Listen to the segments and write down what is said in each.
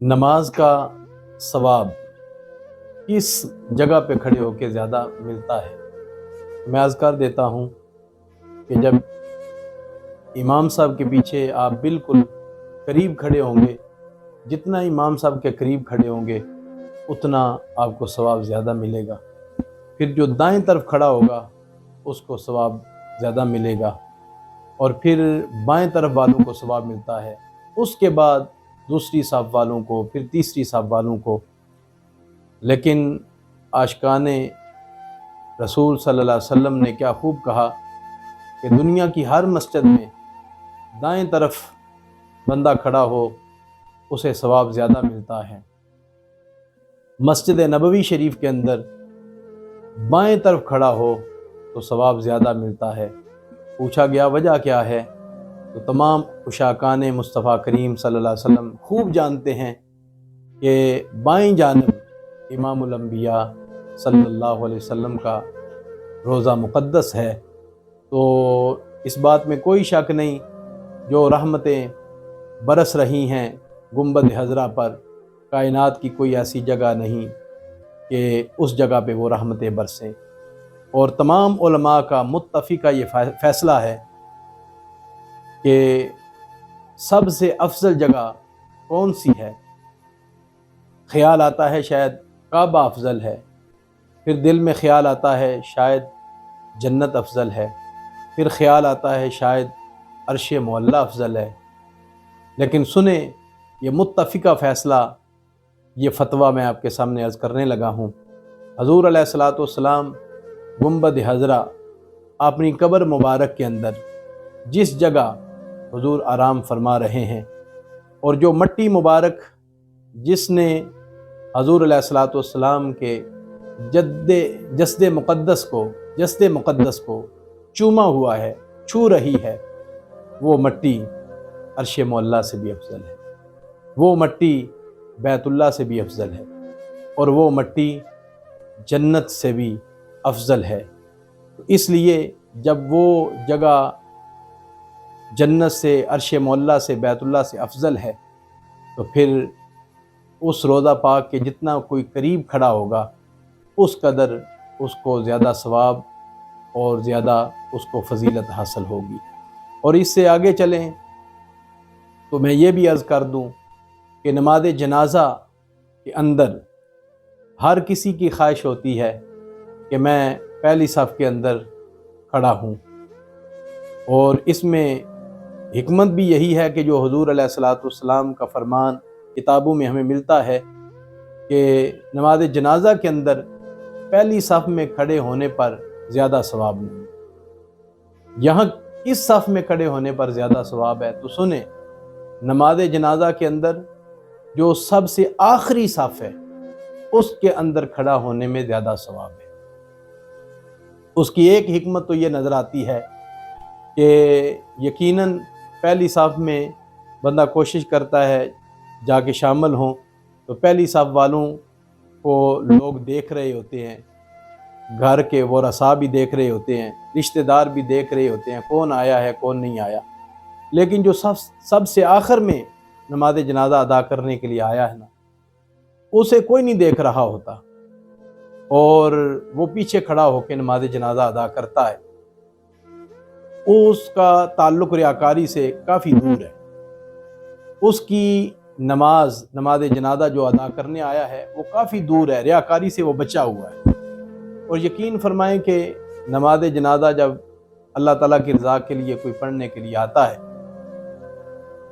نماز کا ثواب کس جگہ پہ کھڑے ہو کے زیادہ ملتا ہے؟ میں عرض کر دیتا ہوں کہ جب امام صاحب کے پیچھے آپ بالکل قریب کھڑے ہوں گے، جتنا امام صاحب کے قریب کھڑے ہوں گے اتنا آپ کو ثواب زیادہ ملے گا۔ پھر جو دائیں طرف کھڑا ہوگا اس کو ثواب زیادہ ملے گا، اور پھر بائیں طرف والوں کو ثواب ملتا ہے، اس کے بعد دوسری صف والوں کو، پھر تیسری صف والوں کو۔ لیکن عاشقان رسول صلی اللہ علیہ وسلم نے کیا خوب کہا کہ دنیا کی ہر مسجد میں دائیں طرف بندہ کھڑا ہو اسے ثواب زیادہ ملتا ہے، مسجد نبوی شریف کے اندر بائیں طرف کھڑا ہو تو ثواب زیادہ ملتا ہے۔ پوچھا گیا وجہ کیا ہے، تو تمام عشاقان مصطفیٰ کریم صلی اللہ علیہ وسلم خوب جانتے ہیں کہ بائیں جانب امام الانبیاء صلی اللہ علیہ وسلم کا روضہ مقدس ہے، تو اس بات میں کوئی شک نہیں، جو رحمتیں برس رہی ہیں گنبد خضرا پر، کائنات کی کوئی ایسی جگہ نہیں کہ اس جگہ پہ وہ رحمتیں برسیں۔ اور تمام علماء کا متفقہ یہ فیصلہ ہے کہ سب سے افضل جگہ کون سی ہے؟ خیال آتا ہے شاید کعبہ افضل ہے، پھر دل میں خیال آتا ہے شاید جنت افضل ہے، پھر خیال آتا ہے شاید عرش معلیٰ افضل ہے۔ لیکن سنیں یہ متفقہ فیصلہ، یہ فتویٰ میں آپ کے سامنے عرض کرنے لگا ہوں۔ حضور علیہ الصلوۃ والسلام گنبد خضرا اپنی قبر مبارک کے اندر جس جگہ حضور آرام فرما رہے ہیں، اور جو مٹی مبارک جس نے حضور علیہ الصلوۃ والسلام کے جسد مقدس کو چوما ہوا ہے، چھو رہی ہے، وہ مٹی عرش معلیٰ سے بھی افضل ہے، وہ مٹی بیت اللہ سے بھی افضل ہے، اور وہ مٹی جنت سے بھی افضل ہے۔ اس لیے جب وہ جگہ جنت سے، عرش معلیٰ سے، بیت اللہ سے افضل ہے، تو پھر اس روضہ پاک کے جتنا کوئی قریب کھڑا ہوگا اس قدر اس کو زیادہ ثواب اور زیادہ اس کو فضیلت حاصل ہوگی۔ اور اس سے آگے چلیں تو میں یہ بھی عرض کر دوں کہ نماز جنازہ کے اندر ہر کسی کی خواہش ہوتی ہے کہ میں پہلی صف کے اندر کھڑا ہوں، اور اس میں حکمت بھی یہی ہے کہ جو حضور علیہ الصلوۃ والسلام کا فرمان کتابوں میں ہمیں ملتا ہے کہ نماز جنازہ کے اندر پہلی صف میں کھڑے ہونے پر زیادہ ثواب نہیں۔ یہاں کس صف میں کھڑے ہونے پر زیادہ ثواب ہے؟ تو سنیں، نماز جنازہ کے اندر جو سب سے آخری صف ہے اس کے اندر کھڑا ہونے میں زیادہ ثواب ہے۔ اس کی ایک حکمت تو یہ نظر آتی ہے کہ یقیناً پہلی صف میں بندہ کوشش کرتا ہے جا کے شامل ہوں، تو پہلی صف والوں کو لوگ دیکھ رہے ہوتے ہیں، گھر کے ورثاء بھی دیکھ رہے ہوتے ہیں، رشتہ دار بھی دیکھ رہے ہوتے ہیں کون آیا ہے کون نہیں آیا۔ لیکن جو سب سے آخر میں نماز جنازہ ادا کرنے کے لیے آیا ہے نا، اسے کوئی نہیں دیکھ رہا ہوتا، اور وہ پیچھے کھڑا ہو کے نماز جنازہ ادا کرتا ہے، اس کا تعلق ریاکاری سے کافی دور ہے۔ اس کی نماز جنازہ جو ادا کرنے آیا ہے وہ کافی دور ہے، ریاکاری سے وہ بچا ہوا ہے۔ اور یقین فرمائیں کہ نماز جنازہ جب اللہ تعالیٰ کی رضا کے لیے کوئی پڑھنے کے لیے آتا ہے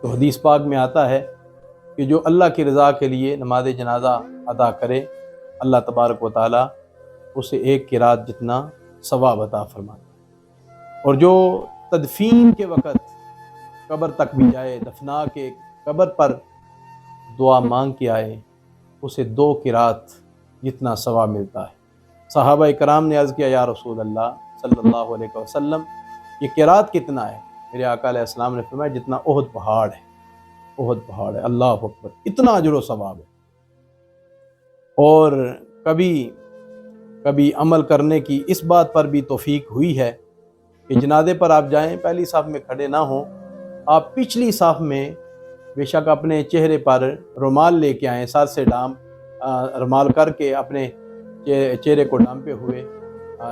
تو حدیث پاک میں آتا ہے کہ جو اللہ کی رضا کے لیے نماز جنازہ ادا کرے، اللہ تبارک و تعالیٰ اسے ایک قرات جتنا ثواب عطا فرماتا ہے، اور جو تدفین کے وقت قبر تک بھی جائے، دفنا کے قبر پر دعا مانگ کے آئے، اسے 2 قرات جتنا ثواب ملتا ہے۔ صحابہ کرام نے عرض کیا یا رسول اللہ صلی اللہ علیہ وسلم یہ قرات کتنا ہے؟ میرے آقا علیہ السلام نے فرمایا جتنا احد پہاڑ ہے، احد پہاڑ ہے۔ اللہ اکبر، اتنا اجر و ثواب ہے۔ اور کبھی عمل کرنے کی اس بات پر بھی توفیق ہوئی ہے کہ جنازے پر آپ جائیں، پہلی صف میں کھڑے نہ ہوں، آپ پچھلی صف میں بے شک اپنے چہرے پر رومال لے کے آئیں، سر سے رومال کر کے اپنے چہرے کو ڈھانپے ہوئے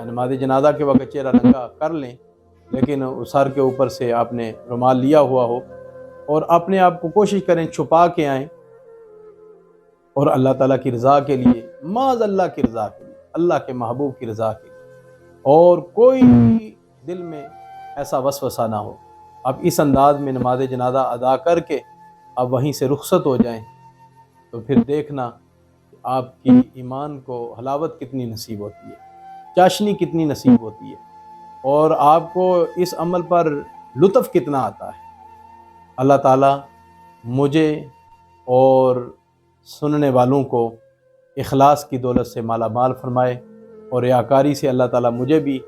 نماز جنازہ کے وقت چہرہ ننگا کر لیں، لیکن سر کے اوپر سے آپ نے رومال لیا ہوا ہو، اور اپنے آپ کو کوشش کریں چھپا کے آئیں، اور اللہ تعالیٰ کی رضا کے لیے، محض اللہ کی رضا کے لیے، اللہ کے محبوب کی رضا کے لیے، اور کوئی دل میں ایسا وسوسہ نہ ہو۔ اب اس انداز میں نماز جنازہ ادا کر کے اب وہیں سے رخصت ہو جائیں، تو پھر دیکھنا آپ کی ایمان کو حلاوت کتنی نصیب ہوتی ہے، چاشنی کتنی نصیب ہوتی ہے، اور آپ کو اس عمل پر لطف کتنا آتا ہے۔ اللہ تعالیٰ مجھے اور سننے والوں کو اخلاص کی دولت سے مالا مال فرمائے، اور ریاکاری سے اللہ تعالیٰ مجھے بھی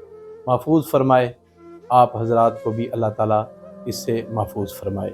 محفوظ فرمائے، آپ حضرات کو بھی اللہ تعالیٰ اس سے محفوظ فرمائے۔